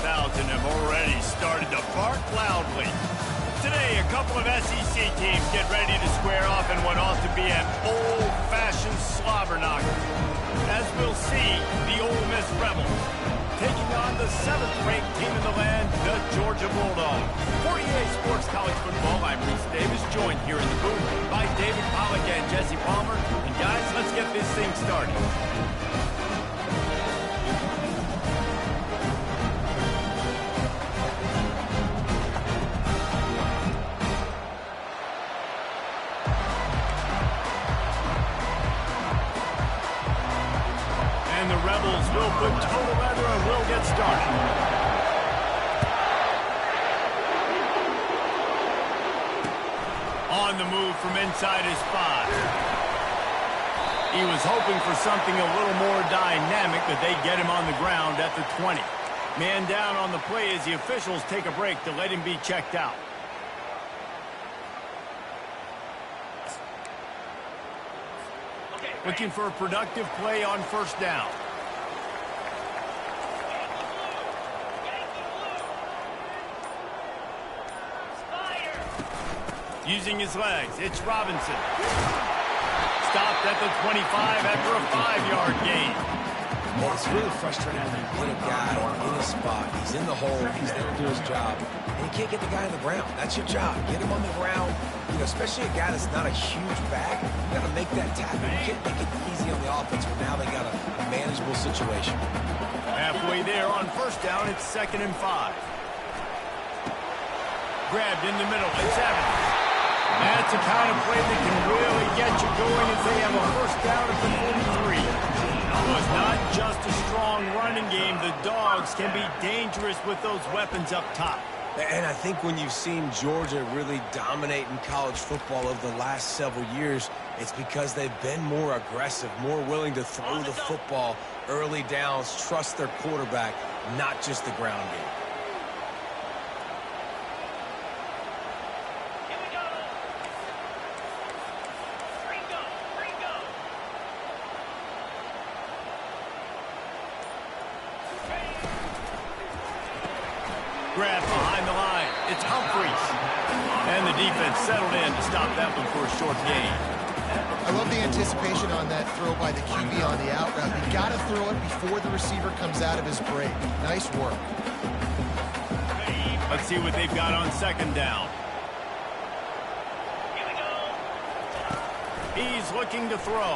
have already started to bark loudly. Today, a couple of SEC teams get ready to square off in what ought to be an old-fashioned slobber knocker. As we'll see, the Ole Miss Rebels taking on the 7th-ranked team in the land, the Georgia Bulldogs. For EA Sports College Football, I'm Reese Davis, joined here in the booth by David Pollack and Jesse Palmer. And guys, let's get this thing started. And the Rebels will put total leather and will get started. On the move from inside his 5. He was hoping for something a little more dynamic, but they get him on the ground at the 20. Man down on the play as the officials take a break to let him be checked out. Looking for a productive play on first down. Using his legs, it's Robinson. Stopped at the 25 after a 5-yard gain. Well, it's really frustrating when you get a guy in a spot. He's in the hole. He's there to do his job. And you can't get the guy on the ground. That's your job. Get him on the ground. You know, especially a guy that's not a huge back. You got to make that tackle. You can't make it easy on the offense, but now they got a manageable situation. Halfway there on first down, it's 2nd and 5. Grabbed in the middle. It's Evans. That's a kind of play that can really get you going as they have a first down at the 43. It was not just a strong running game. The Dogs can be dangerous with those weapons up top. And I think when you've seen Georgia really dominate in college football over the last several years, it's because they've been more aggressive, more willing to throw the football early downs, trust their quarterback, not just the ground game. Grab behind the line. It's Humphreys. And the defense settled in to stop that one for a short gain. I love the anticipation on that throw by the QB on the out route. You got to throw it before the receiver comes out of his break. Nice work. Let's see what they've got on 2nd down. He's looking to throw.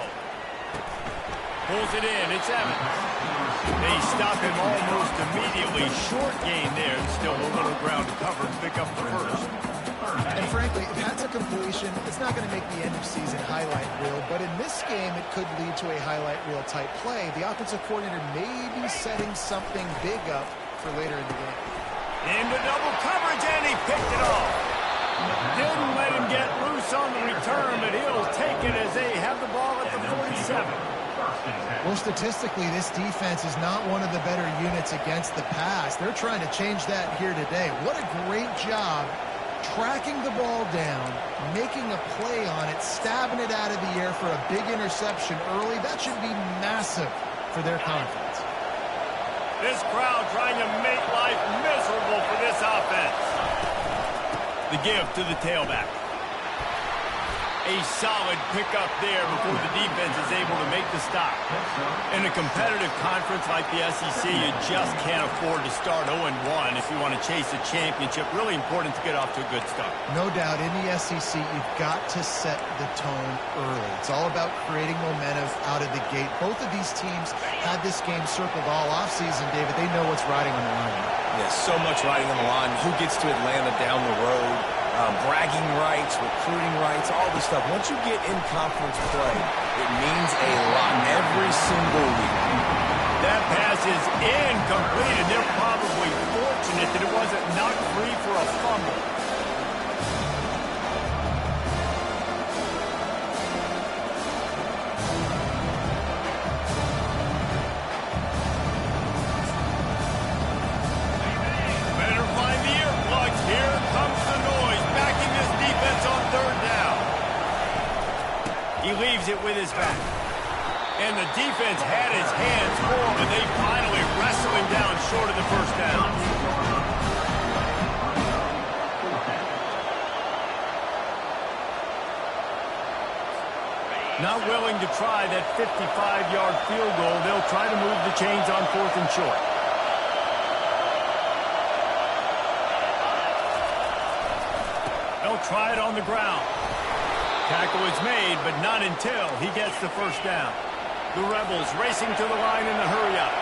Pulls it in. It's Evans. They stop him almost immediately. Short gain there. Still a little ground to cover and pick up the first. And frankly, if that's a completion, it's not going to make the end of season highlight reel. But in this game, it could lead to a highlight reel type play. The offensive coordinator may be setting something big up for later in the game. Into double coverage, and he picked it off. Didn't let him get loose on the return, but he'll take it as they have the ball at the 47. Well, statistically, this defense is not one of the better units against the pass. They're trying to change that here today. What a great job tracking the ball down, making a play on it, stabbing it out of the air for a big interception early. That should be massive for their confidence. This crowd trying to make life miserable for this offense. The give to the tailback. A solid pickup there before the defense is able to make the stop. In a competitive conference like the SEC, you just can't afford to start 0-1 if you want to chase a championship. Really important to get off to a good start. No doubt, in the SEC, you've got to set the tone early. It's all about creating momentum out of the gate. Both of these teams had this game circled all offseason, David. They know what's riding on the line. Yeah, so much riding on the line. Who gets to Atlanta down the road? Bragging rights, recruiting rights, all this stuff. Once you get in conference play, it means a lot every single week. That pass is incomplete, and they're probably fortunate that it wasn't knocked free for a fumble. Better find the earplugs. Here comes the noise, backing this defense on 3rd down. He leaves it with his back. And the defense had his hands full, but they finally wrestle him down short of the first down. Not willing to try that 55-yard field goal. They'll try to move the chains on 4th and short. They'll try it on the ground. Tackle is made, but not until he gets the first down. The Rebels racing to the line in the hurry-up.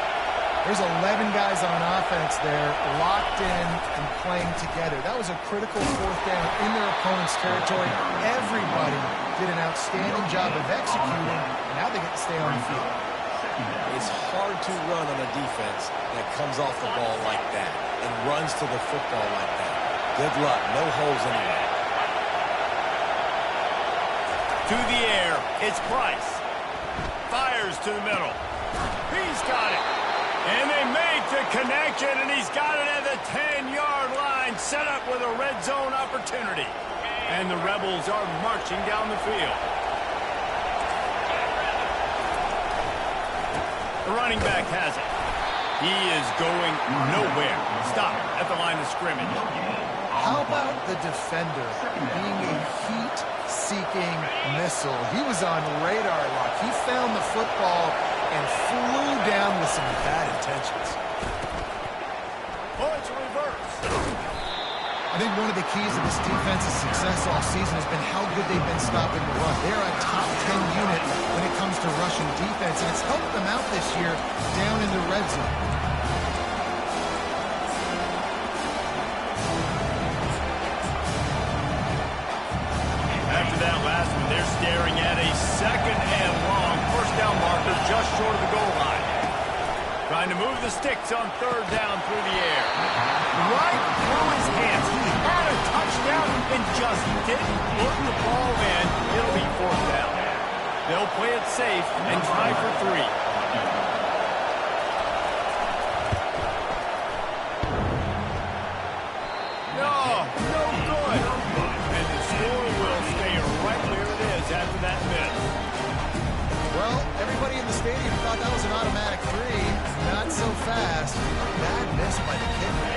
There's 11 guys on offense there, locked in and playing together. That was a critical 4th down in their opponent's territory. Everybody did an outstanding job of executing, and now they get to stay on the field. It's hard to run on a defense that comes off the ball like that and runs to the football like that. Good luck. No holes anywhere. To the air, it's Price. Fires to the middle. He's got it. And they make the connection, and he's got it at the 10-yard line, set up with a red zone opportunity. And the Rebels are marching down the field. The running back has it. He is going nowhere. Stop at the line of scrimmage. How about the defender being a heat-seeking missile? He was on radar lock. He found the football and flew down with some bad intentions. Oh, it's a reverse. I think one of the keys of this defense's success all season has been how good they've been stopping the run. They're a top 10 unit when it comes to rushing defense, and it's helped them out this year down in the red zone. After that last one, they're staring at a 2nd and long. First down marker just short of the goal line. Trying to move the sticks on 3rd down through the air. Right through his hands. He had a touchdown and just didn't put the ball in. It'll be 4th down. They'll play it safe and try for 3. No good. And the score will stay right where it is after that miss. Well, everybody in the stadium thought that was an automatic 3. Not so fast. Bad miss by the kicker.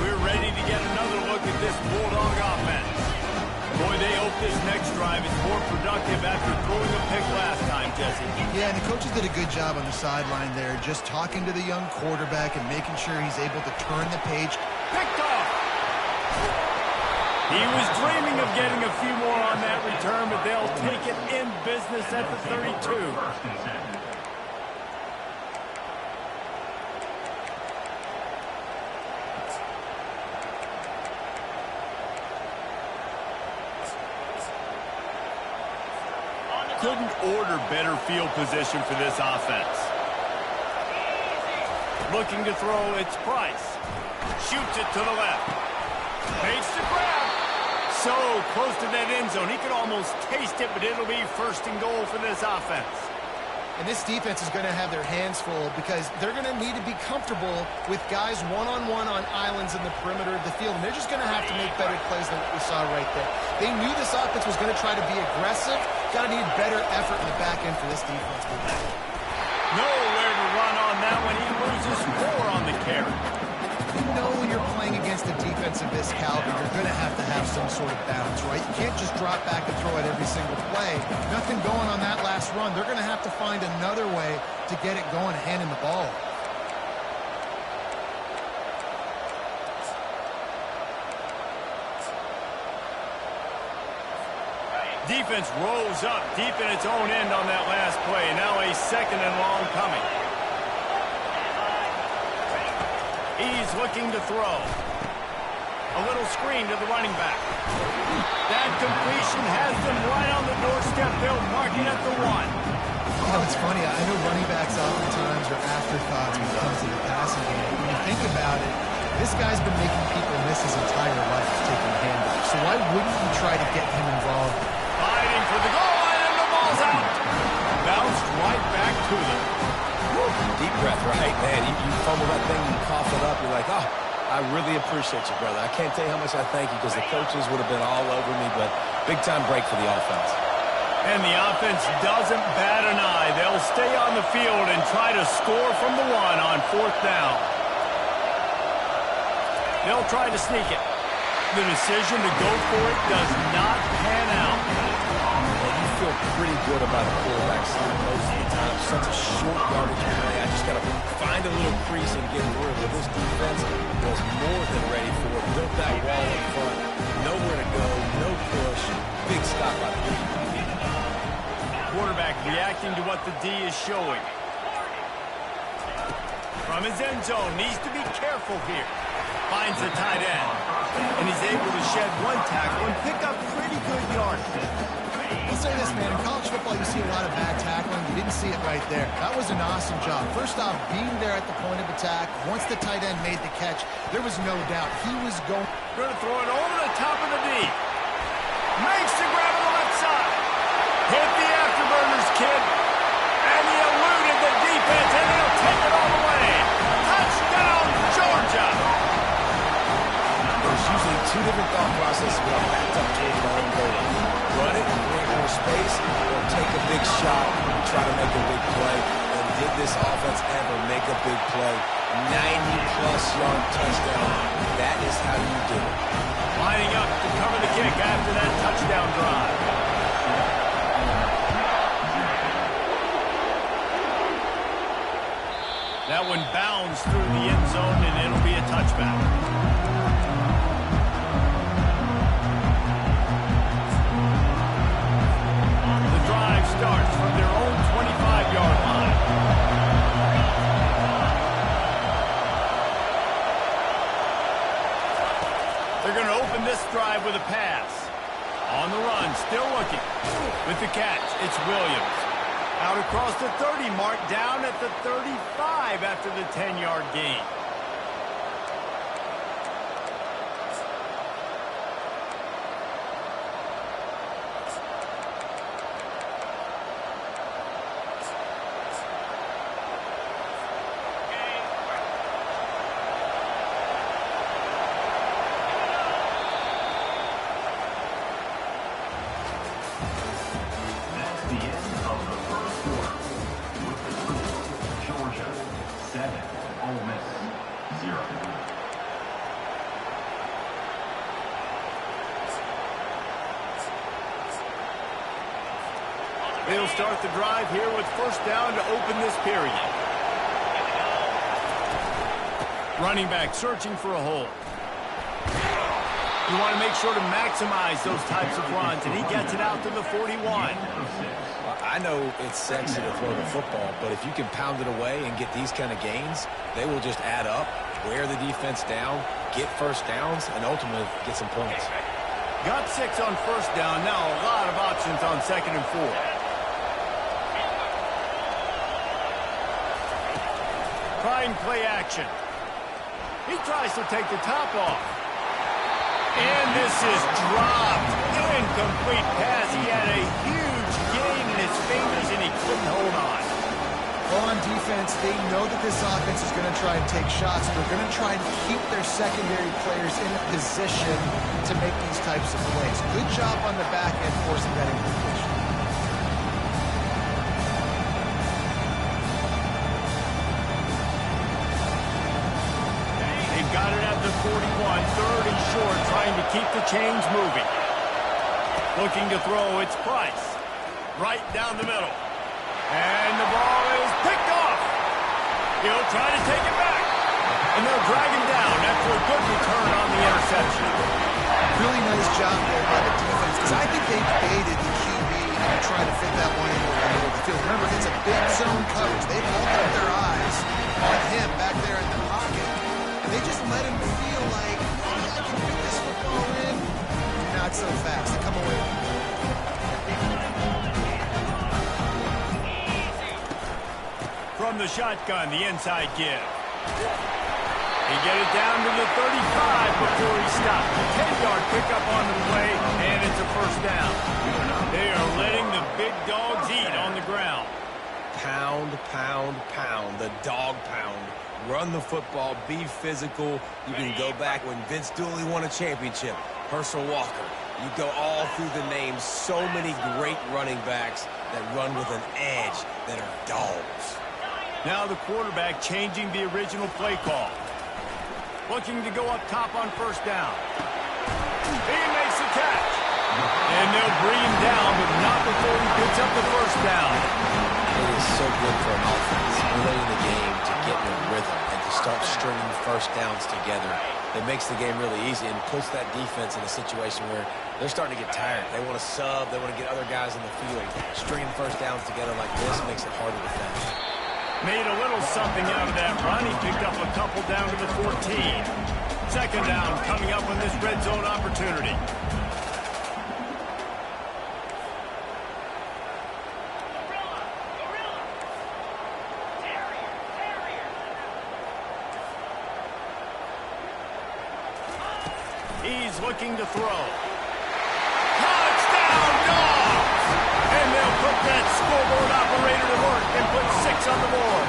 We're ready to get another look at this Bulldog offense. Boy, they hope this next drive is more productive after throwing a pick last time, Jesse. Yeah, and the coaches did a good job on the sideline there, just talking to the young quarterback and making sure he's able to turn the page. Picked off. He was dreaming of getting a few more on that return, but they'll take it in business at the 32. Couldn't order better field position for this offense. Looking to throw, it's Price. Shoots it to the left. Fakes the grab. So close to that end zone. He could almost taste it, but it'll be 1st and goal for this offense. And this defense is going to have their hands full because they're going to need to be comfortable with guys one-on-one on islands in the perimeter of the field. And they're just going to have to make better plays than what we saw right there. They knew this offense was going to try to be aggressive. Got to need better effort in the back end for this defense. Nowhere to run on that one. He loses 4 on the carry. You know when you're playing against a defense of this caliber, you're going to have some sort of balance, right? You can't just drop back and throw it every single play. Nothing going on that last run. They're going to have to find another way to get it going, handing the ball. Defense rolls up deep in its own end on that last play. Now a 2nd and long coming. He's looking to throw. A little screen to the running back. That completion has them right on the doorstep. They'll mark it at the 1. You know, it's funny. I know running backs oftentimes are afterthoughts when it comes to the passing game. When you think about it, this guy's been making people miss his entire life taking handoffs. So why wouldn't you try to get him involved? Fighting for the goal line, and the ball's out. Bounced right back to them. Deep breath, right? Man, you fumble that thing, you cough it up, you're like, oh, I really appreciate you, brother. I can't tell you how much I thank you because the coaches would have been all over me, but big-time break for the offense. And the offense doesn't bat an eye. They'll stay on the field and try to score from the 1 on 4th down. They'll try to sneak it. The decision to go for it does not pan out. Well, you feel pretty good about a quarterback sneak most of the time. Such a short yardage play. I just got to find a little crease and get through. But this defense was more than ready for it. Built that wall in front. Nowhere to go. No push. Big stop by the D. Quarterback reacting to what the D is showing. From his end zone, needs to be careful here. Finds the tight end. And he's able to shed one tackle and pick up pretty good yardage. I'll say this, man. In college football, you see a lot of bad tackling. You didn't see it right there. That was an awesome job. First off, being there at the point of attack. Once the tight end made the catch, there was no doubt he was going. Going to throw it over the top of the D. Makes the grab on the left side. Hit the afterburners, kid. And he eluded the defense, and he'll take it all the way. Touchdown, Georgia. There's usually two different thought processes when I'm backed up towards my own goal. Run it, create more space, or take a big shot and try to make a big play. And did this offense ever make a big play? 90-plus yard touchdown. That is how you do it. Lining up to cover the kick after that touchdown drive. That one bounds through the end zone, and it'll be a touchback. The drive starts from their own 25-yard line. They're going to open this drive with a pass. On the run, still looking. With the catch, it's Williams. Out across the 30 mark, down at the 35 after the 10-yard gain. They'll start the drive here with first down to open this period. Running back searching for a hole. You want to make sure to maximize those types of runs, and he gets it out to the 41. Well, I know it's sexy to throw the football, but if you can pound it away and get these kind of gains, they will just add up, wear the defense down, get first downs, and ultimately get some points. Got 6 on first down. Now a lot of options on 2nd and 4. Trying play action. He tries to take the top off. And this is dropped. Incomplete pass. He had a huge gain in his fingers, and he couldn't hold on. Well, on defense, they know that this offense is going to try and take shots. They're going to try and keep their secondary players in a position to make these types of plays. Good job on the back end forcing that incompletion. Got it at the 41, 3rd and short, trying to keep the chains moving. Looking to throw, it's Price. Right down the middle. And the ball is picked off. He'll try to take it back. And they'll drag him down after a good return on the interception. Really nice job there by the defense, because I think they baited the QB and tried to fit that one into the middle of the field. Remember, it's a big zone coverage. They've all got their eyes on him back there in the pocket. They just let him feel like, I can fit this football in. Not so fast. They come away with it. From the shotgun, the inside give. He get it down to the 35 before he stopped. A 10-yard pickup on the play, and it's a first down. They are letting the big dogs eat on the ground. Pound, pound, pound. The dog pound. Run the football, be physical. You can go back when Vince Dooley won a championship. Herschel Walker. You go all through the names. So many great running backs that run with an edge that are dogs. Now the quarterback changing the original play call. Looking to go up top on first down. He makes the catch. And they'll bring him down, but not before he picks up the first down. It is so good for an offense early in the game to get in a rhythm and to start stringing first downs together. It makes the game really easy and puts that defense in a situation where they're starting to get tired. They want to sub. They want to get other guys in the field. Stringing first downs together like this makes it hard to defend. Made a little something out of that run. He picked up a couple down to the 14. Second down coming up on this red zone opportunity. He's looking to throw. Touchdown, Dogs! And they'll put that scoreboard operator to work and put 6 on the board.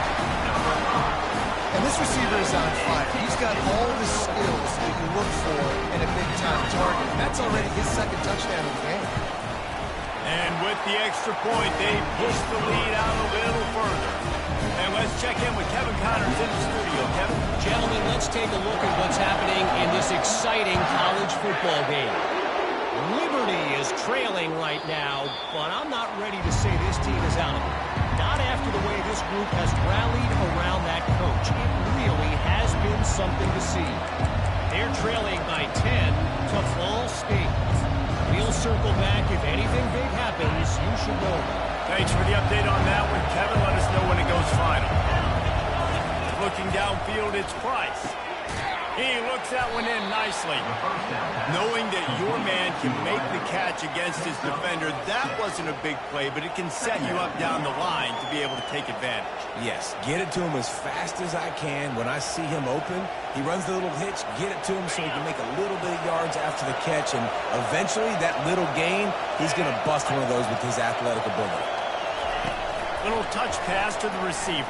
And this receiver is on fire. He's got all the skills that you look for in a big-time target. That's already his second touchdown of the game. And with the extra point, they push the lead out a little further. And let's check in with Kevin Connors in the studio. Kevin? Gentlemen, let's take a look at what's happening in this exciting college football game. Liberty is trailing right now, but I'm not ready to say this team is out of it. Not after the way this group has rallied around that coach. It really has been something to see. They're trailing by 10 to Fall State. We'll circle back. If anything big happens, you should know about it. Thanks for the update on that one, Kevin. Let us know when it goes final. Looking downfield, it's Price. He looks that one in nicely. Knowing that your man can make the catch against his defender, that wasn't a big play, but it can set you up down the line to be able to take advantage. Yes, get it to him as fast as I can. When I see him open, he runs the little hitch, get it to him so he can make a little bit of yards after the catch, and eventually that little gain, he's going to bust one of those with his athletic ability. Little touch pass to the receiver.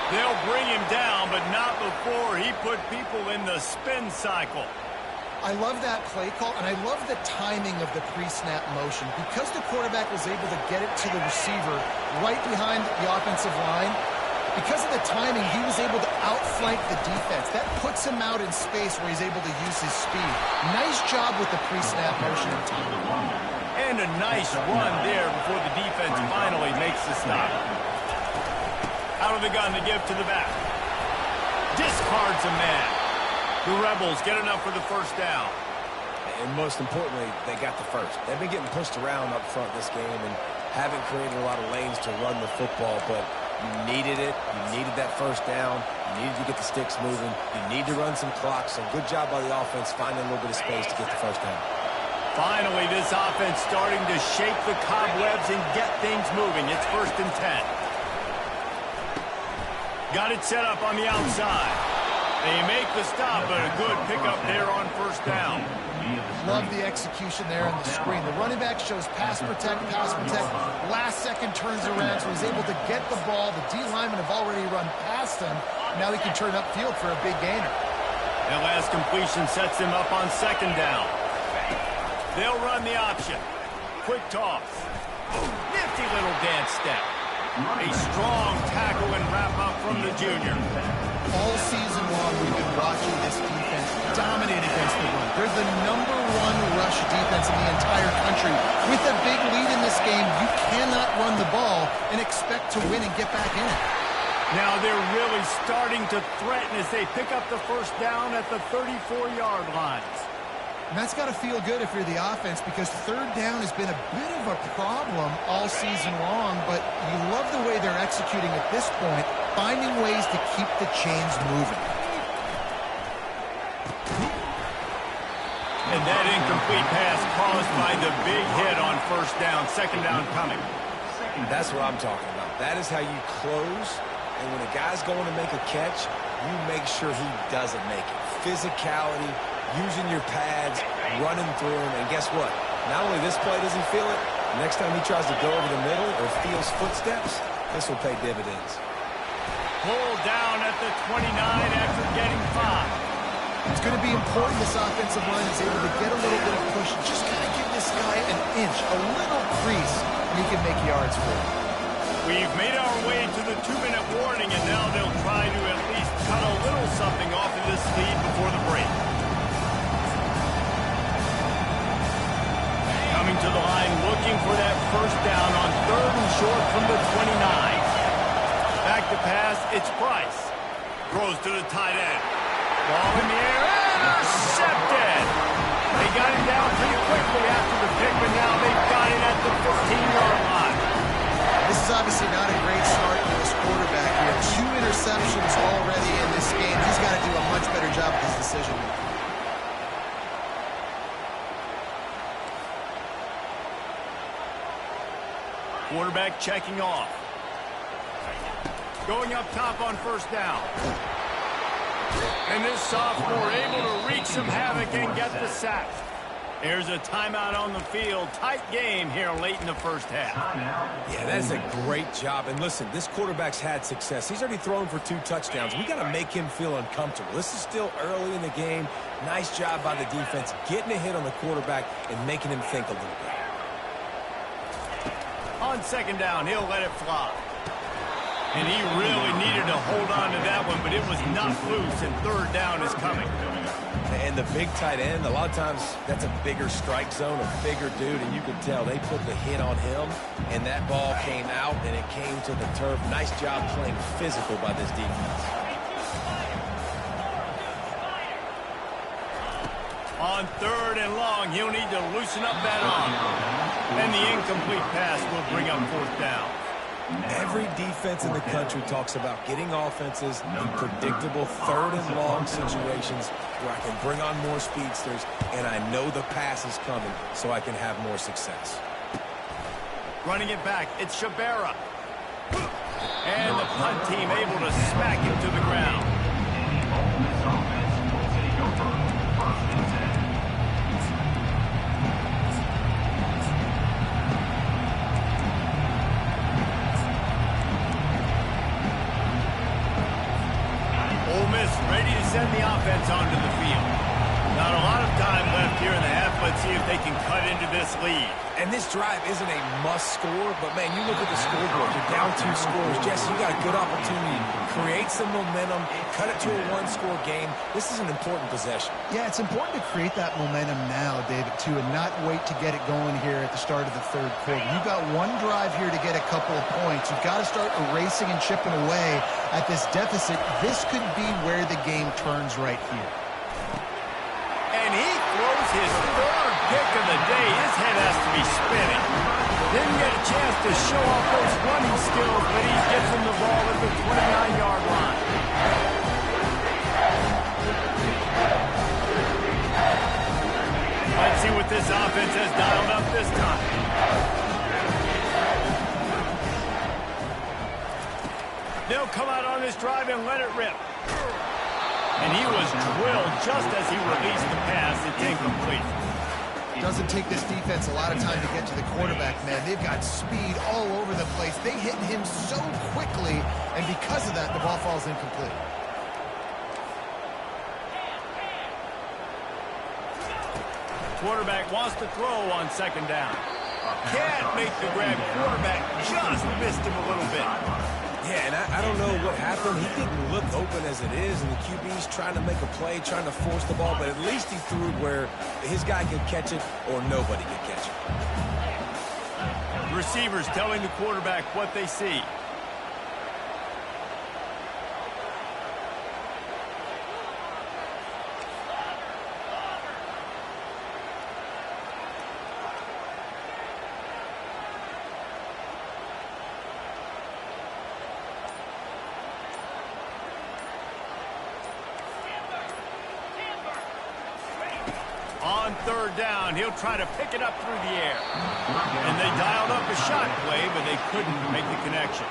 They'll bring him down, but not before he put people in the spin cycle. I love that play call, and I love the timing of the pre-snap motion. Because the quarterback was able to get it to the receiver right behind the offensive line, because of the timing, he was able to outflank the defense. That puts him out in space where he's able to use his speed. Nice job with the pre-snap motion and timing. And a nice run there before the defense finally makes the stop. Out of the gun to give to the back. Discards a man. The Rebels get enough for the first down. And most importantly, they got the first. They've been getting pushed around up front this game and haven't created a lot of lanes to run the football, but you needed it. You needed that first down. You needed to get the sticks moving. You need to run some clock. So good job by the offense finding a little bit of space to get the first down. Finally, this offense starting to shake the cobwebs and get things moving. It's 1st and 10. Got it set up on the outside. They make the stop, but a good pickup there on first down. Love the execution there on the screen. The running back shows pass protect, pass protect. Last second turns around, so he's able to get the ball. The D linemen have already run past him. Now he can turn upfield for a big gainer. That last completion sets him up on 2nd down. They'll run the option. Quick toss. Nifty little dance step. A strong tackle and wrap-up from the junior. All season long, we've been watching this defense dominate against the run. They're the #1 rush defense in the entire country. With a big lead in this game, you cannot run the ball and expect to win and get back in it. Now they're really starting to threaten as they pick up the first down at the 34-yard lines. And that's got to feel good if you're the offense, because 3rd down has been a bit of a problem all season long, but you love the way they're executing at this point, finding ways to keep the chains moving. And that incomplete pass caused by the big hit on first down. 2nd down coming. That's what I'm talking about. That is how you close, and when a guy's going to make a catch, you make sure he doesn't make it. Physicality, using your pads, running through them, and guess what? Not only this play does he feel it, next time he tries to go over the middle or feels footsteps, this will pay dividends. Pulled down at the 29 after getting 5. It's going to be important this offensive line is able to get a little bit of push. Just kind of give this guy an inch, a little crease, and he can make yards for it. We've made our way to the 2-minute warning, and now they'll try to at least cut a little something off of this lead before the break. It's Price. Throws to the tight end. Ball in the air, intercepted. They got him down pretty quickly after the pick, but now they've got it at the 15-yard line. This is obviously not a great start for this quarterback here. 2 interceptions already in this game. He's got to do a much better job with his decision-making. Quarterback checking off. Going up top on first down. And this sophomore able to wreak some havoc and get the sack. There's a timeout on the field. Tight game here late in the first half. Yeah, that's a great job. And listen, this quarterback's had success. He's already thrown for 2 touchdowns. We got to make him feel uncomfortable. This is still early in the game. Nice job by the defense getting a hit on the quarterback and making him think a little bit. On second down, he'll let it fly. And he really needed to hold on to that one, but it was not loose, and third down is coming. And the big tight end, a lot of times that's a bigger strike zone, a bigger dude, and you could tell they put the hit on him, and that ball came out, and it came to the turf. Nice job playing physical by this defense. On third and long, he'll need to loosen up that arm. And the incomplete pass will bring up fourth down. Every defense in the country talks about getting offenses in predictable third and long situations where I can bring on more speedsters and I know the pass is coming so I can have more success. Running it back, it's Shabera. And the punt team able to smack him to the ground. Ready to send the offense onto the field. Not a lot of time left here in the half. Let's see if they can cut into this lead. And this drive isn't a must score, but man, you look at the scoreboard. You're down 2 scores. Jesse, you got a good opportunity to create some momentum, cut it to a 1-score game. This is an important possession. Yeah, it's important to create that momentum now, David, too, and not wait to get it going here at the start of the third quarter. You've got 1 drive here to get a couple of points. You've got to start erasing and chipping away at this deficit. This could be where the game turns right here. And he throws his third pick of the day. His head has to be spinning. Didn't get a chance to show off those running skills, but he gets him the ball at the 29-yard line. Let's see what this offense has dialed up this time. They'll come out on this drive and let it rip. And he was drilled just as he released the pass. It's incomplete. Doesn't take this defense a lot of time to get to the quarterback, man. They've got speed all over the place. They hit him so quickly, and because of that, the ball falls incomplete. Quarterback wants to throw on second down. Can't make the grab. Quarterback just missed him a little bit. Yeah, and I don't know what happened. He didn't look open as it is, and the QB's trying to make a play, trying to force the ball, but at least he threw it where his guy could catch it or nobody could catch it. Receivers telling the quarterback what they see. On third down, he'll try to pick it up through the air. And they dialed up a shot play, but they couldn't make the connection.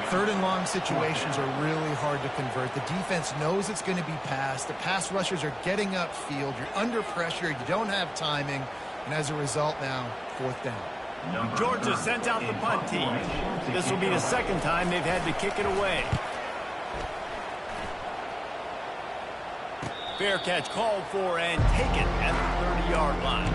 Third and long situations are really hard to convert. The defense knows it's going to be passed. The pass rushers are getting upfield. You're under pressure. You don't have timing. And as a result now, fourth down. Georgia sent out the punt team. This will be the second time they've had to kick it away. Fair catch called for and taken at the 30-yard line.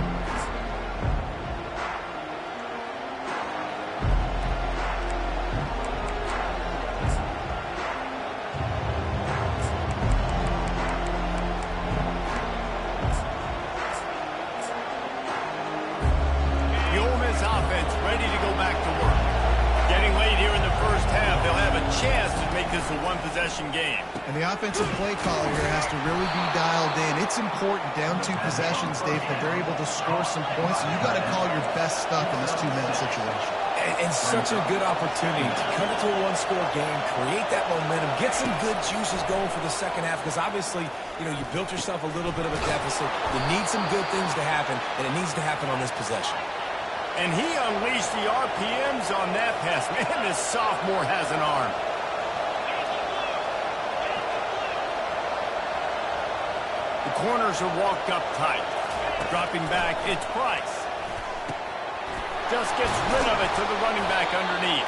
The Ole Miss offense ready to go back to work. Getting late here in the first half, they'll have a chance to make this this a one-possession game. And the offensive play caller here has to really be dialed in. It's important down 2 possessions, Dave, that they're able to score some points. And you got to call your best stuff in this 2-minute situation. And such a good opportunity to cut it to a one-score game, create that momentum, get some good juices going for the second half, because obviously, you built yourself a little bit of a deficit. You need some good things to happen, and it needs to happen on this possession. And he unleashed the RPMs on that pass. Man, this sophomore has an arm. The corners are walked up tight. Dropping back, it's Price. Just gets rid of it to the running back underneath.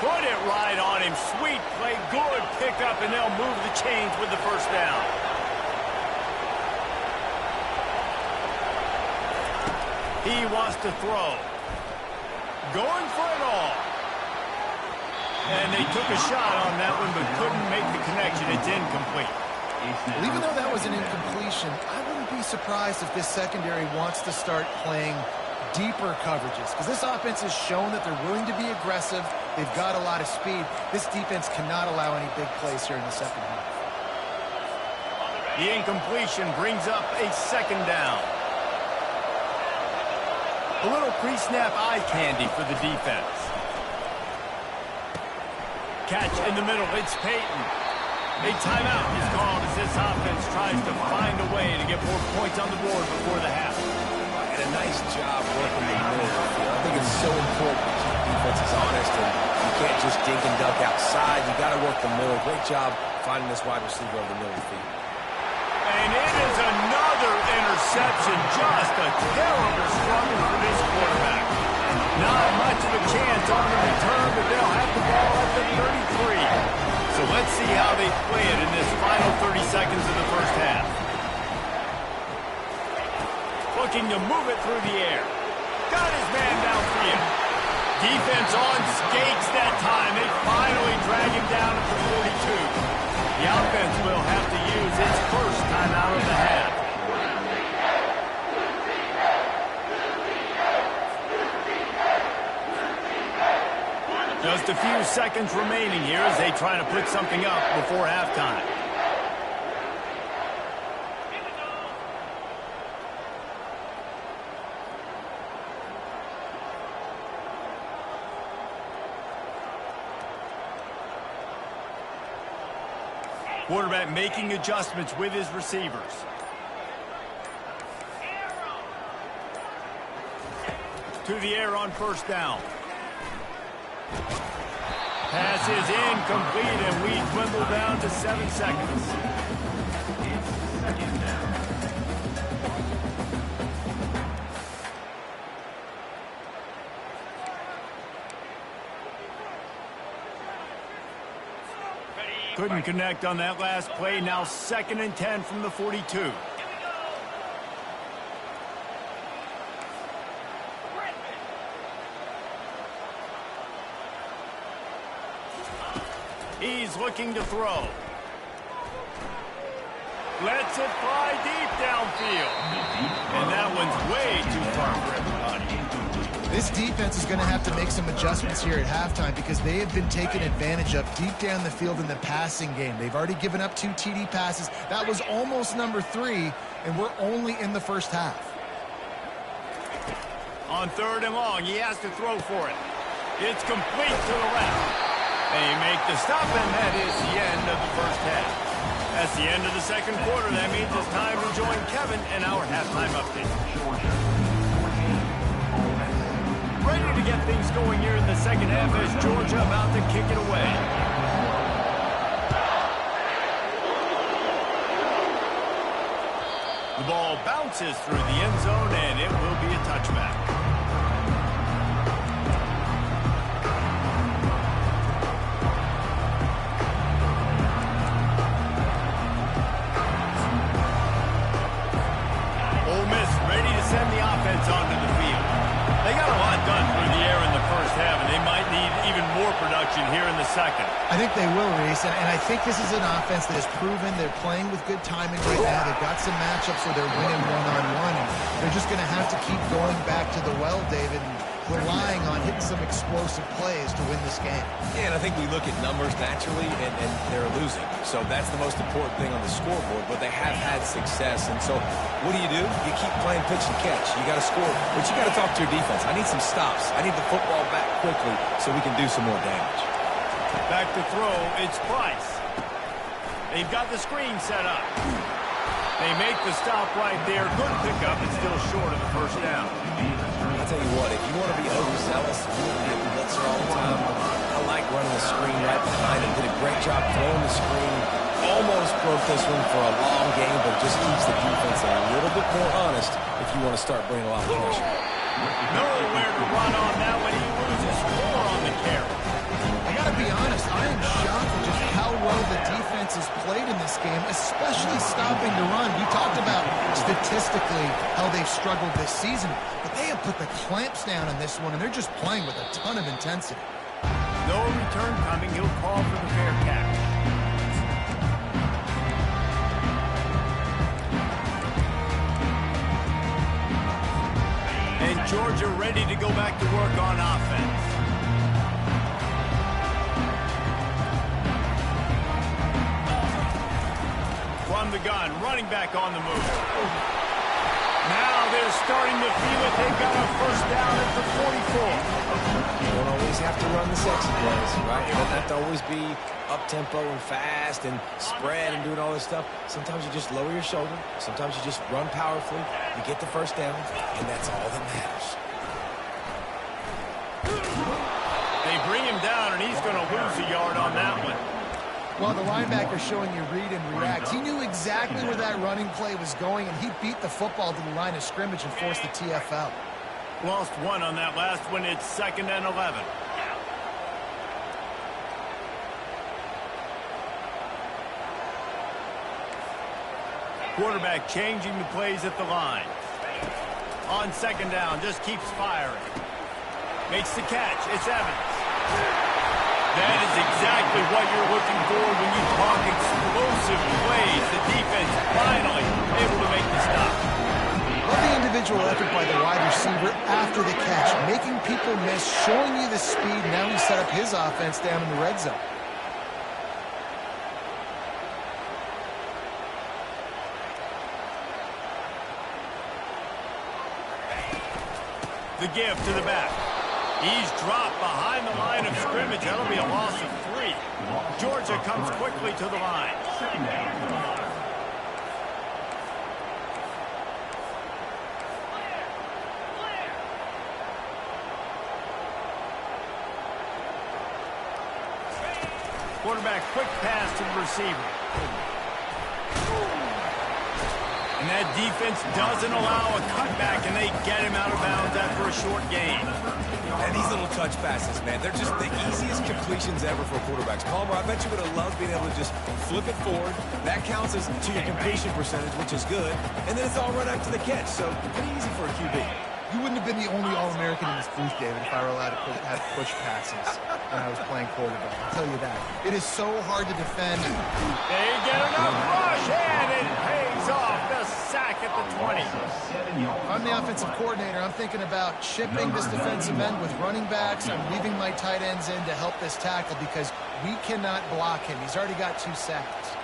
Put it right on him. Sweet play. Good pickup, and they'll move the chains with the first down. He wants to throw. Going for it all. And they took a shot on that one, but couldn't make the connection. It's incomplete. Well, even though that was an incompletion, I wouldn't be surprised if this secondary wants to start playing deeper coverages, because this offense has shown that they're willing to be aggressive. They've got a lot of speed. This defense cannot allow any big plays here in the second half. The incompletion brings up a second down. A little pre-snap eye candy for the defense. Catch in the middle. It's Peyton. A timeout is called as this offense tries to find a way to get more points on the board before the half. And a nice job working the middle. I think it's so important to keep defenses honest, and you can't just dink and dunk outside. You got to work the middle. Great job finding this wide receiver over the middle of the field. And it is another interception. Just a terrible struggle for this quarterback. Not much of a chance on the return, but they'll have the ball at the 33. So let's see how they play it in this final 30 seconds of the first half. Looking to move it through the air. Got his man downfield. Defense on skates that time. They finally drag him down at the 42. The offense will have to use its first timeout of the half. Just a few seconds remaining here as they try to put something up before halftime. Quarterback making adjustments with his receivers. To the air on first down. Pass is incomplete, and we dwindle down to 7 seconds. Second down. Couldn't connect on that last play. Now 2nd and 10 from the 42. He's looking to throw. Lets it fly deep downfield. And that one's way too far for everybody. This defense is going to have to make some adjustments here at halftime, because they have been taken advantage of deep down the field in the passing game. They've already given up 2 TD passes. That was almost number 3, and we're only in the first half. On 3rd and long, he has to throw for it. It's complete to the left. They make the stop, and that is the end of the first half. That's the end of the second quarter. That means it's time to join Kevin and our halftime update. Ready to get things going here in the second half as Georgia about to kick it away. The ball bounces through the end zone, and it will be a touchback. Send the offense onto the field. They got a lot done through the air in the first half, and they might need even more production here in the second. I think they will, Reese, and I think this is an offense that has proven they're playing with good timing right now. They've got some matchups where they're winning one-on-one, and they're just going to have to keep going back to the well, David, and relying on hitting some explosive plays to win this game. Yeah, and I think we look at numbers naturally, and they're losing. So that's the most important thing on the scoreboard, but they have had success. And so what do? You keep playing pitch and catch. You got to score, but you got to talk to your defense. I need some stops. I need the football back quickly so we can do some more damage. Back to throw, it's Price. They've got the screen set up. They make the stop right there. Good pickup, and still short of the first down. I'll tell you what, if you want to be overzealous, you want to be a blitzer all the time, I like running the screen right behind him. Did a great job throwing the screen. Almost broke this one for a long game, but just keeps the defense a little bit more honest if you want to start bringing a lot of pressure. Nowhere to run on that when he loses 4 on the carry. I got to be honest, I am shocked at just how well the defense has played in this game, especially stopping the run. We talked about statistically how they've struggled this season, but they have put the clamps down on this one, and they're just playing with a ton of intensity. No return coming. He'll call for the fair catch. And Georgia ready to go back to work on offense. From the gun, running back on the move. Now they're starting to feel it. They got a first down at the 44. You don't always have to run the sexy plays, right? You don't have to always be up-tempo and fast and spread and doing all this stuff. Sometimes you just lower your shoulder. Sometimes you just run powerfully. You get the first down, and that's all that matters. They bring him down, and he's going to lose a yard on that one. Well, the linebacker showing you read and react. He knew exactly where that running play was going, and he beat the football to the line of scrimmage and forced the TFL. Lost 1 on that last one. It's 2nd and 11. Quarterback changing the plays at the line. On 2nd down, just keeps firing. Makes the catch. It's Evans. That is exactly what you're looking for when you talk explosive plays. The defense finally able to make the stop. Love the individual effort by the wide receiver after the catch, making people miss, showing you the speed. Now he set up his offense down in the red zone. The give to the back. He's dropped behind the line of scrimmage. That'll be a loss of 3. Georgia comes quickly to the line. Quarterback quick pass to the receiver. And that defense doesn't allow a cutback, and they get him out of bounds after a short gain. And these little touch passes, man, they're just the easiest completions ever for quarterbacks. Palmer, I bet you would have loved being able to just flip it forward. That counts as to your completion percentage, which is good. And then it's all run out to the catch, so pretty easy for a QB. You wouldn't have been the only All-American in this booth, David, if I were allowed to have push passes when I was playing quarterback. I'll tell you that. It is so hard to defend. They get enough rush, and it pays off. The sack at the 20. I'm the offensive coordinator. I'm thinking about chipping this defensive end with running backs. I'm leaving my tight ends in to help this tackle because we cannot block him. He's already got 2 sacks.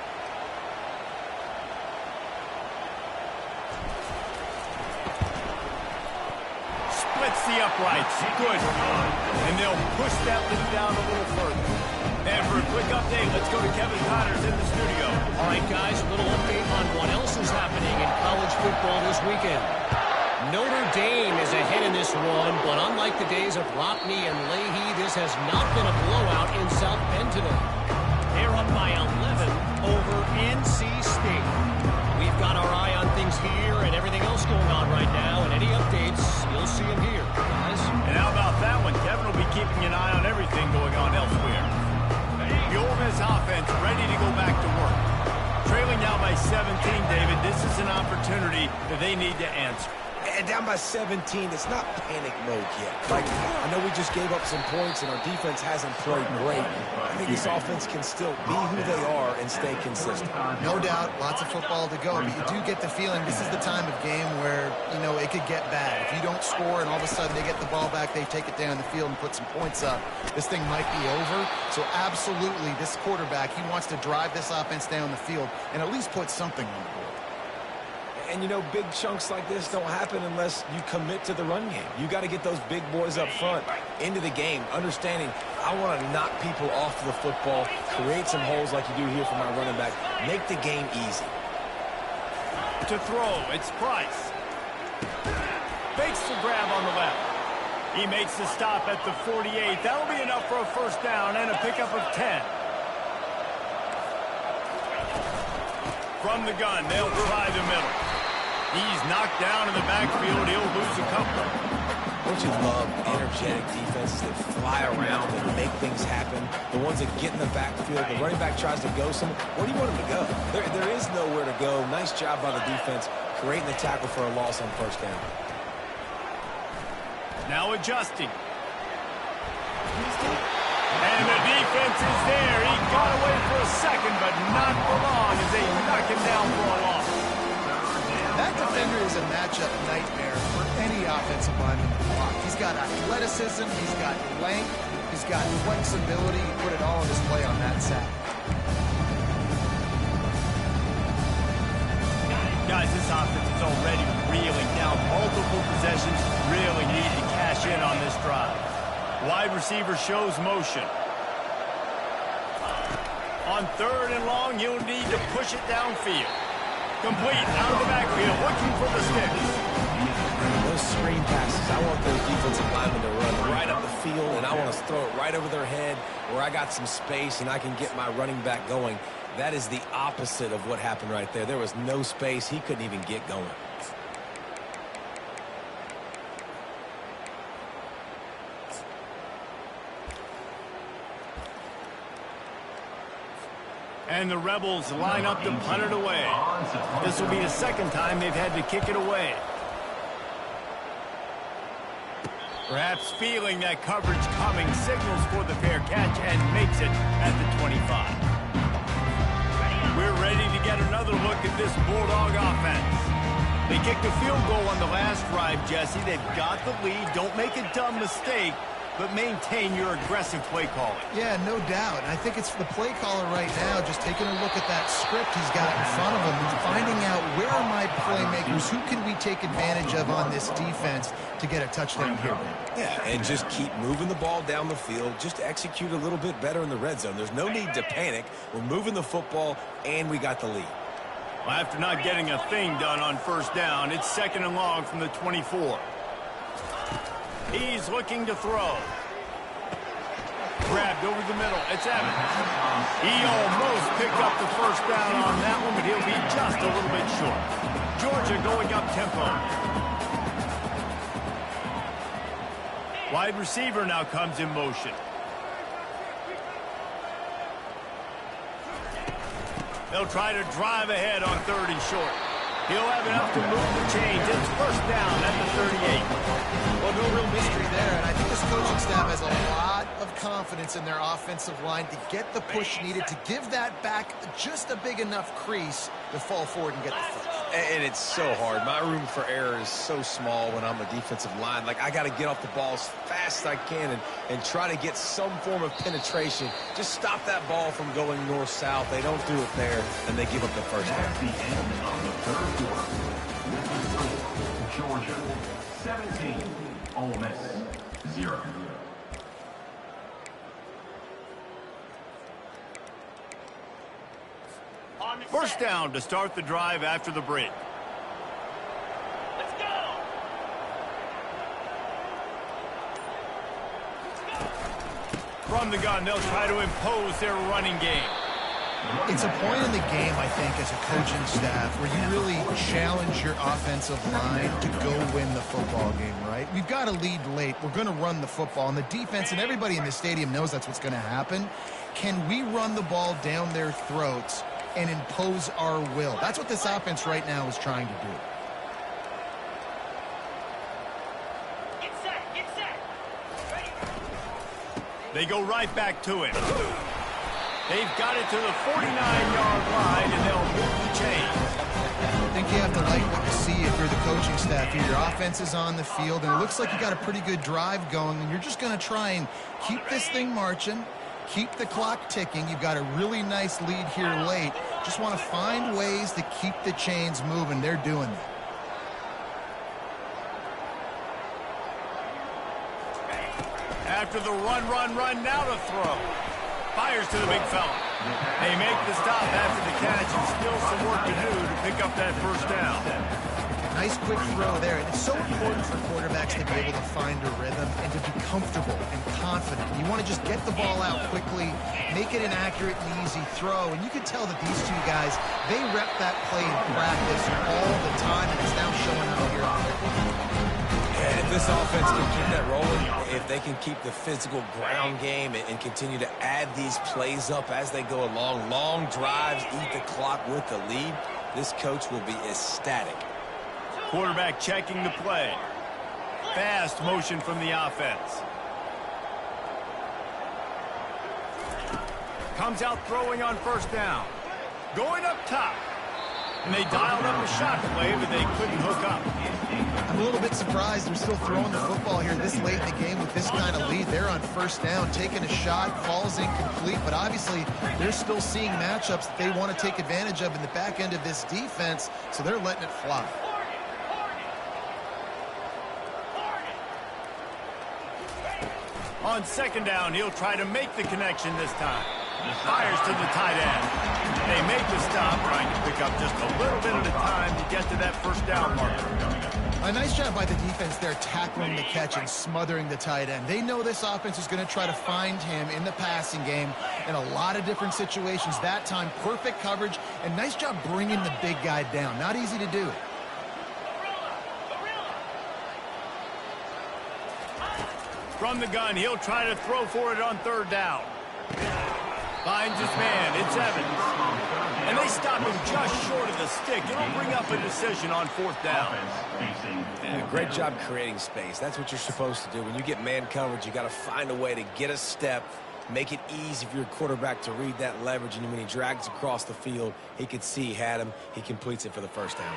Splits the uprights. Good. And they'll push that lead down a little further. And for a quick update, let's go to Kevin Connors in the studio. All right, guys, a little update on what else is happening in college football this weekend. Notre Dame is ahead in this one, but unlike the days of Lockney and Leahy, this has not been a blowout in South Bend today. They're up by 11 over NC State. We've got our eye on things here and everything else going on right now, and any updates, you'll see them here, guys. And how about that one? Kevin will be keeping an eye on everything going on elsewhere. The Ole Miss offense ready to go back to work. Trailing now by 17, David. This is an opportunity that they need to answer. And down by 17, it's not panic mode yet. Like, I know we just gave up some points and our defense hasn't played great. I think this offense can still be who they are and stay consistent. No doubt, lots of football to go, but you do get the feeling this is the time of game where, you know, it could get bad. If you don't score and all of a sudden they get the ball back, they take it down the field and put some points up, this thing might be over. So absolutely, this quarterback, he wants to drive this offense down the field and at least put something on the board. And, you know, big chunks like this don't happen unless you commit to the run game. You got to get those big boys up front into the game, understanding I want to knock people off the football, create some holes like you do here for my running back, make the game easy. To throw, it's Price. Fakes the grab on the left. He makes the stop at the 48. That'll be enough for a first down and a pickup of 10. From the gun, they'll try the middle. He's knocked down in the backfield. He'll lose a couple. Don't you love energetic defenses that fly around and make things happen? The ones that get in the backfield, the running back tries to go somewhere. Where do you want him to go? There is nowhere to go. Nice job by the defense creating the tackle for a loss on first down. Now adjusting. And the defense is there. He got away for a second, but not for long as they knock him down for a loss. That defender is a matchup nightmare for any offensive lineman to block. He's got athleticism, he's got length, he's got flexibility. He put it all on display on that sack. Guys, this offense is already reeling down. Multiple possessions, really need to cash in on this drive. Wide receiver shows motion. On third and long, you'll need to push it downfield. Complete out of the backfield, looking for the sticks. Those screen passes, I want those defensive linemen to run right up the field, and I want to throw it right over their head where I got some space and I can get my running back going. That is the opposite of what happened right there. There was no space. He couldn't even get going. And the Rebels line up to punt it away. This will be the second time they've had to kick it away. Perhaps feeling that coverage coming, signals for the fair catch and makes it at the 25. We're ready to get another look at this Bulldog offense. They kicked a field goal on the last drive, Jesse. They've got the lead. Don't make a dumb mistake, but maintain your aggressive play calling. Yeah, no doubt. And I think it's the play caller right now just taking a look at that script he's got in front of him and finding out where are my playmakers, who can we take advantage of on this defense to get a touchdown here. Yeah, and just keep moving the ball down the field. Just execute a little bit better in the red zone. There's no need to panic. We're moving the football, and we got the lead. Well, after not getting a thing done on first down, it's second and long from the 24. He's looking to throw. Grabbed over the middle. It's Evans. He almost picked up the first down on that one, but he'll be just a little bit short. Georgia going up tempo. Wide receiver now comes in motion. They'll try to drive ahead on third and short. He'll have enough to move the chains. It's first down at the 38. Well, no real mystery there, and I think this coaching staff has a lot of confidence in their offensive line to get the push needed to give that back just a big enough crease to fall forward and get the first. And it's so hard. My room for error is so small when I'm a defensive line. Like, I got to get off the ball as fast as I can and try to get some form of penetration. Just stop that ball from going north-south. They don't do it there, and they give up the first down. At the end of the third quarter, Georgia 17, Ole Miss 0. First down to start the drive after the break. Let's go! From the gun, they'll try to impose their running game. It's a point in the game, I think, as a coaching staff where you really challenge your offensive line to go win the football game, right? We've got to lead late. We're going to run the football, and the defense and everybody in the stadium knows that's what's going to happen. Can we run the ball down their throats and impose our will? That's what this offense right now is trying to do. They go right back to him. They've got it to the 49-yard line, and they'll move the chains. I think you have to like what you see if you're the coaching staff here. Your offense is on the field, and it looks like you got a pretty good drive going, and you're just going to try and keep this thing marching, keep the clock ticking. You've got a really nice lead here late. Just want to find ways to keep the chains moving. They're doing that. After the run, now to throw. Fires to the big fella. They make the stop after the catch, and still some work to do to pick up that first down. Nice quick throw there. And it's so important for quarterbacks to be able to find a rhythm and to be comfortable and confident. You want to just get the ball out quickly, make it an accurate and easy throw. And you can tell that these two guys, they rep that play in practice all the time, and it's now showing out here on their field. And if this offense can keep that rolling, if they can keep the physical ground game and continue to add these plays up as they go along, long drives, eat the clock with the lead, this coach will be ecstatic. Quarterback checking the play. Fast motion from the offense. Comes out throwing on first down. Going up top. And they dialed up a shot play, but they couldn't hook up. I'm a little bit surprised they're still throwing the football here this late in the game with this kind of lead. They're on first down, taking a shot, falls incomplete, but obviously they're still seeing matchups that they want to take advantage of in the back end of this defense, so they're letting it fly. On second down, he'll try to make the connection this time. Fires to the tight end. They make the stop, trying to pick up just a little bit at a time to get to that first down marker. A nice job by the defense there, tackling the catch and smothering the tight end. They know this offense is going to try to find him in the passing game in a lot of different situations. That time, perfect coverage, and nice job bringing the big guy down. Not easy to do. From the gun, he'll try to throw for it on third down. Finds his man. It's Evans. And they stop him just short of the stick. It'll bring up a decision on fourth down. Yeah, great job creating space. That's what you're supposed to do. When you get man coverage, you got to find a way to get a step, make it easy for your quarterback to read that leverage. And when he drags across the field, he could see he had him. He completes it for the first down.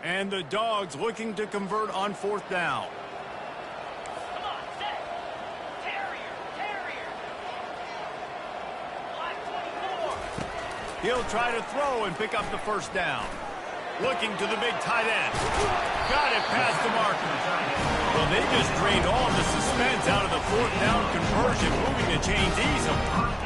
And the Dogs looking to convert on fourth down. Come on, set. Terrier. Line 24. He'll try to throw and pick up the first down. Looking to the big tight end. Got it past the marker. Well, they just drained all the suspense out of the fourth down conversion, moving the chains easily.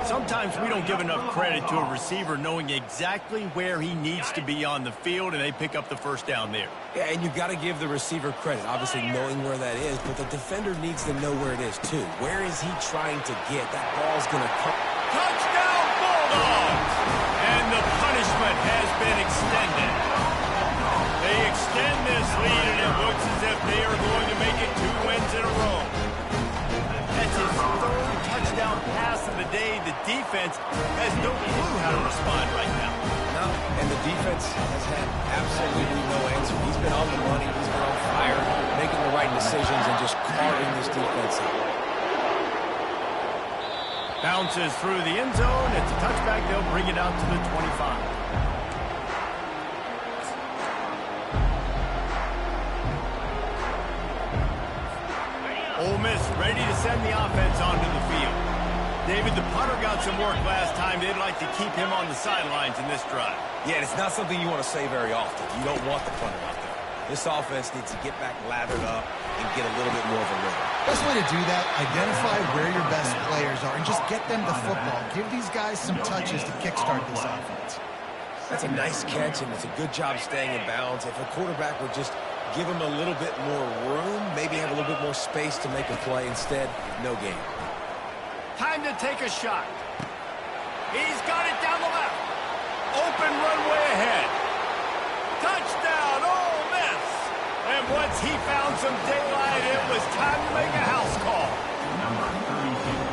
Sometimes we don't give enough credit to a receiver knowing exactly where he needs to be on the field, and they pick up the first down there. Yeah, and you've got to give the receiver credit, obviously knowing where that is, but the defender needs to know where it is, too. Where is he trying to get? That ball's going to come. Touchdown, Bulldogs! And the punishment has been extended. They extend this lead, and it looks as if they are going to make it 2 wins in a row. That's his third touchdown pass of the day. The defense has no clue how to respond right now. No, and the defense has had absolutely no answer. He's been on the money. He's been on fire, making the right decisions and just carving this defense out. Bounces through the end zone. It's a touchback. They'll bring it out to the 25. Ole Miss ready to send the offense onto the field. David, the punter got some work last time. They'd like to keep him on the sidelines in this drive. Yeah, it's not something you want to say very often. You don't want the punter out there. This offense needs to get back lathered up and get a little bit more of a rhythm. Best way to do that, identify where your best players are and just get them the football. Give these guys some touches to kickstart this offense. That's a nice catch, and it's a good job staying in bounds. If a quarterback would just give him a little bit more room, maybe have a little bit more space to make a play. Instead, no game. Time to take a shot. He's got it down the left. Open runway ahead. Touchdown, Ole Miss. And once he found some daylight, it was time to make a house call.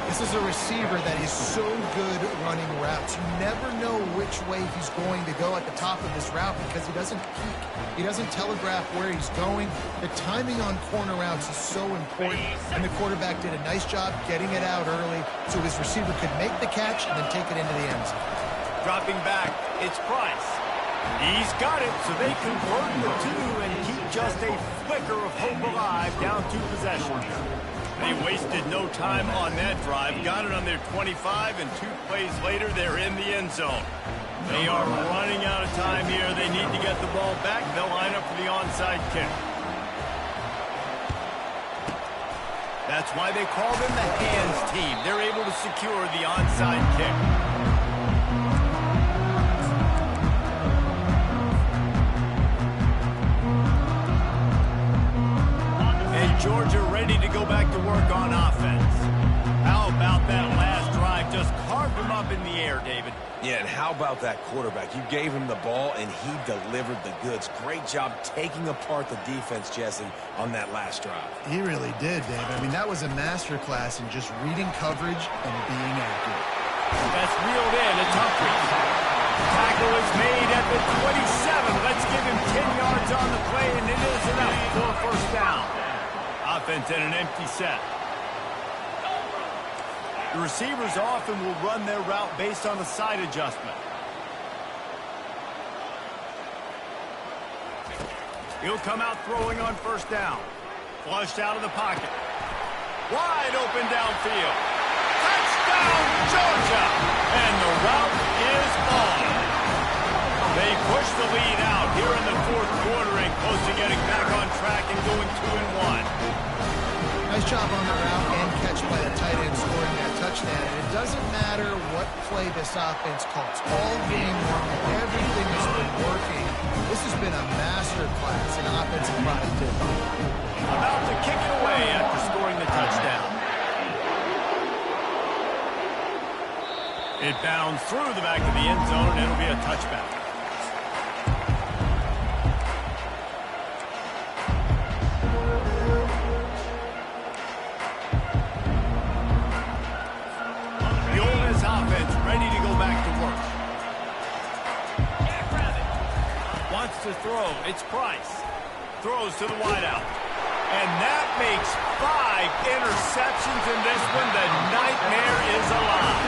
This This is a receiver that is so good running routes. You never know which way he's going to go at the top of this route because he doesn't peek. He doesn't telegraph where he's going. The timing on corner routes is so important, and the quarterback did a nice job getting it out early so his receiver could make the catch and then take it into the end zone. Dropping back, it's Price. He's got it, so they convert the two and keep just a flicker of hope alive down 2 possessions. They wasted no time on that drive, got it on their 25, and 2 plays later, they're in the end zone. They are running out of time here. They need to get the ball back. They'll line up for the onside kick. That's why they call them the hands team. They're able to secure the onside kick. Georgia ready to go back to work on offense. How about that last drive? Just carved him up in the air, David. Yeah, and how about that quarterback? You gave him the ball, and he delivered the goods. Great job taking apart the defense, Jesse, on that last drive. He really did, David. I mean, that was a masterclass in just reading coverage and being accurate. That's reeled in, a tough read. Tackle is made at the 27. Let's give him 10 yards on the play, and it is enough for a first down. Offense in an empty set. The receivers often will run their route based on a side adjustment. He'll come out throwing on first down. Flushed out of the pocket. Wide open downfield. Touchdown, Georgia! And the route is on. They push the lead out here in the 4th quarter and close to getting back on track and going 2-1. Nice job on the route and catch by the tight end scoring that touchdown. And it doesn't matter what play this offense calls. All game long, everything has been working. This has been a master class in offensive productivity. About to kick it away after scoring the touchdown. It bounds through the back of the end zone, and it'll be a touchback. Ready to go back to work. Wants to throw. It's Price. Throws to the wideout. And that makes 5 interceptions in this one. The nightmare is alive.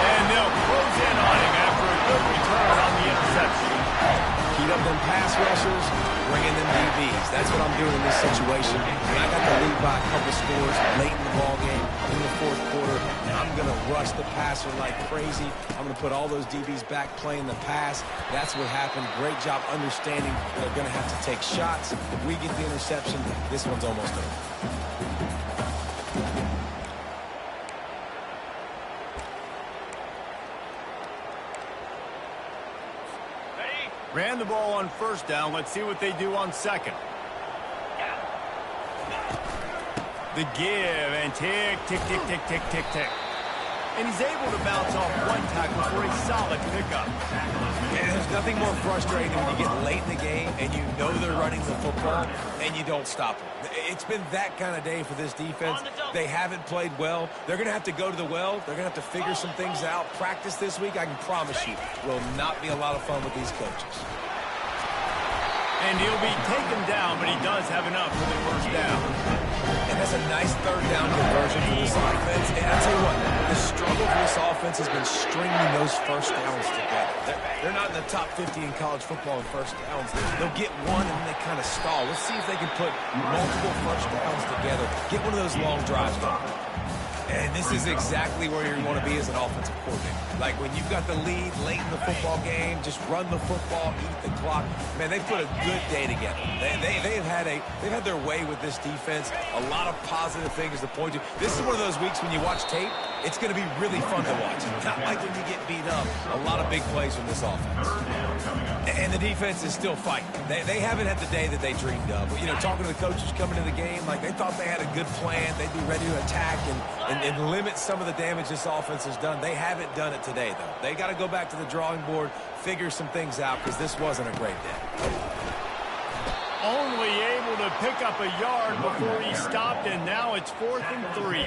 And they'll close in on him after a good return on the interception. Keep up them pass rushers, bring in them DBs. That's what I'm doing in this situation. And I got the lead by a couple scores late in the ball game in the 4th quarter. And I'm going to rush the passer like crazy. I'm going to put all those DBs back playing the pass. That's what happened. Great job understanding they're going to have to take shots. If we get the interception, this one's almost over. Ran the ball on first down. Let's see what they do on second. The give and tick, tick, tick, tick, tick, tick, tick. And he's able to bounce off one tackle for a solid pickup. And there's nothing more frustrating when you get late in the game and you know they're running the football and you don't stop them. It's been that kind of day for this defense. They haven't played well. They're going to have to go to the well. They're going to have to figure some things out. Practice this week, I can promise you, will not be a lot of fun with these coaches. And he'll be taken down, but he does have enough for the first down. And that's a nice 3rd down conversion for this offense. And I'll tell you what, the struggle for this offense has been stringing those first downs together. They're not in the top 50 in college football in first downs. They'll get one and then they kind of stall. Let's see if they can put multiple first downs together. Get one of those long drives going. And this is exactly where you want to be as an offensive coordinator. Like when you've got the lead late in the football game, just run the football, eat the clock. Man, they put a good day together. They've had their way with this defense. A lot of positive things to point to. This is one of those weeks when you watch tape, it's going to be really fun to watch. Not like when you get beat up. A lot of big plays from this offense. And the defense is still fighting. They haven't had the day that they dreamed of. You know, talking to the coaches coming to the game, like they thought they had a good plan. They'd be ready to attack and limit some of the damage this offense has done. They haven't done it today, though. They got to go back to the drawing board, figure some things out, because this wasn't a great day. Only able to pick up a yard before he stopped, and now it's 4th and 3.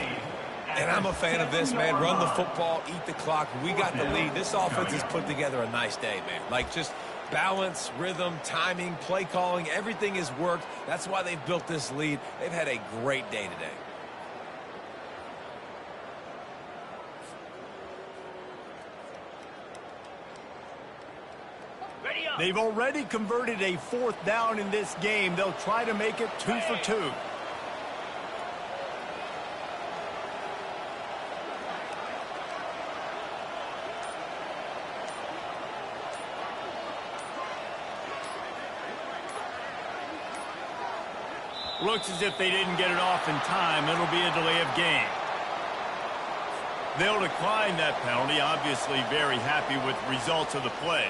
And I'm a fan of this, man. Run the football, eat the clock. We got the lead. This offense has put together a nice day, man. Like, just balance, rhythm, timing, play calling, everything has worked. That's why they've built this lead. They've had a great day today. They've already converted a 4th down in this game. They'll try to make it 2 for 2. Looks as if they didn't get it off in time. It'll be a delay of game. They'll decline that penalty. Obviously very happy with the results of the play.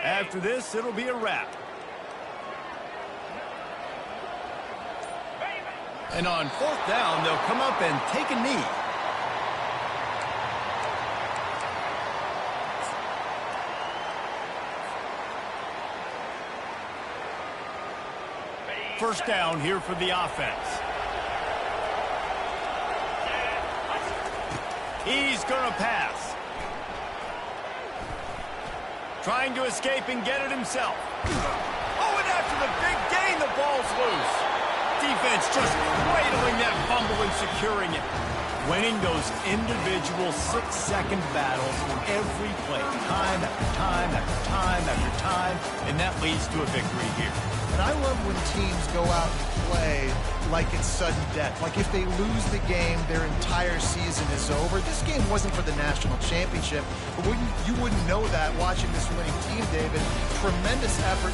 After this, it'll be a wrap. And on 4th down, they'll come up and take a knee. First down here for the offense. He's going to pass. Trying to escape and get it himself. Oh, and after the big gain, the ball's loose. Defense just cradling that fumble and securing it. Winning those individual 6-second battles every play, time after time after time after time, and that leads to a victory here. And I love when teams go out and play like it's sudden death. Like if they lose the game, their entire season is over. This game wasn't for the national championship, but you wouldn't know that watching this winning team, David. Tremendous effort.